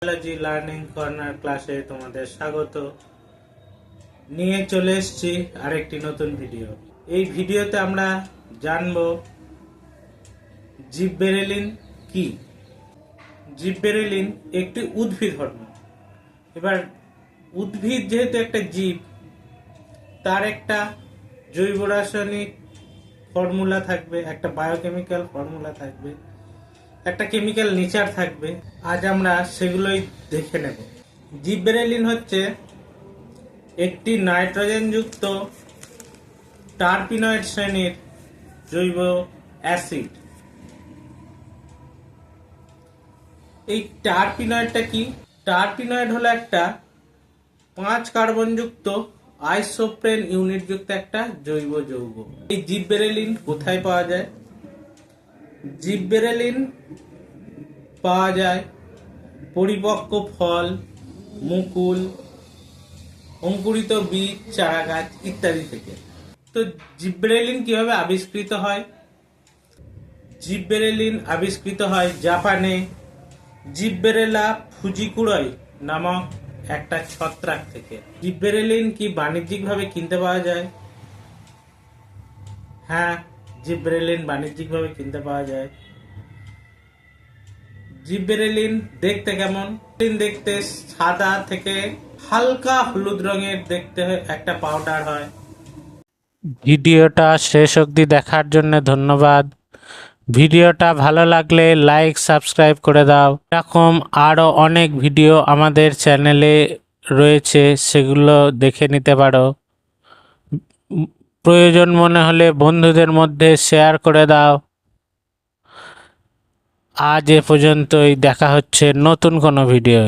Biology learning corner ক্লাসে তোমাদের স্বাগত। নিয়ে চলে এসেছি আরেকটি নতুন ভিডিও। এই ভিডিওতে আমরা জানব জিববেরেলিন কি। জিববেরেলিন একটি উদ্ভিদ হরমোন। এবার উদ্ভিদ যেহেতু একটা জীব, তার একটা জৈব রাসায়নিক ফর্মুলা থাকবে, একটা বায়োকেমিক্যাল ফর্মুলা থাকবে, একটা কেমিক্যাল নেচার থাকবে। আজ আমরা সেগুলোই দেখে নেব। জিববেরেলিন হচ্ছে একটি নাইট্রোজেনযুক্ত টারপিনয়েড শ্রেণীর জৈব অ্যাসিড। এই টারপিনয়েডটা কি? টারপিনয়েড হলো একটা 5 কার্বনযুক্ত আইসোপ্রেন ইউনিটযুক্ত একটা জৈব যৌগ। এই জিববেরেলিন কোথায় পাওয়া যায়? জিববেরেলিন পাওয়া যায় পরিপক্ক ফল, মুকুল, অঙ্কুরিত বীজ, চারা গাছ ইত্যাদি থেকে। তো জিববেরেলিন কিভাবে আবিষ্কৃত হয়? জিববেরেলিন আবিষ্কৃত হয় জাপানে জিববেরেলা ফুজিকুরই নামক একটা ছত্রাক থেকে। জিববেরেলিন কি বাণিজ্যিকভাবে কিনতে পাওয়া যায়? হ্যাঁ, জিববেরেলিন বাণিজ্যিকভাবে কিনতে পাওয়া যায়। জিববেরেলিন দেখতে কেমন? দেখতে সাদা থেকে হালকা হলুদ রঙের দেখতে একটা পাউডার হয়। ভিডিওটা শেষ অবধি দেখার জন্য ধন্যবাদ। ভিডিওটা ভালো লাগলে লাইক সাবস্ক্রাইব করে দাও। এরকম আরও অনেক ভিডিও আমাদের চ্যানেলে রয়েছে, সেগুলো দেখে নিতে পারো। প্রয়োজন মনে হলে বন্ধুদের মধ্যে শেয়ার করে দাও। আজ এ পর্যন্তই, দেখা হচ্ছে নতুন কোনো ভিডিও।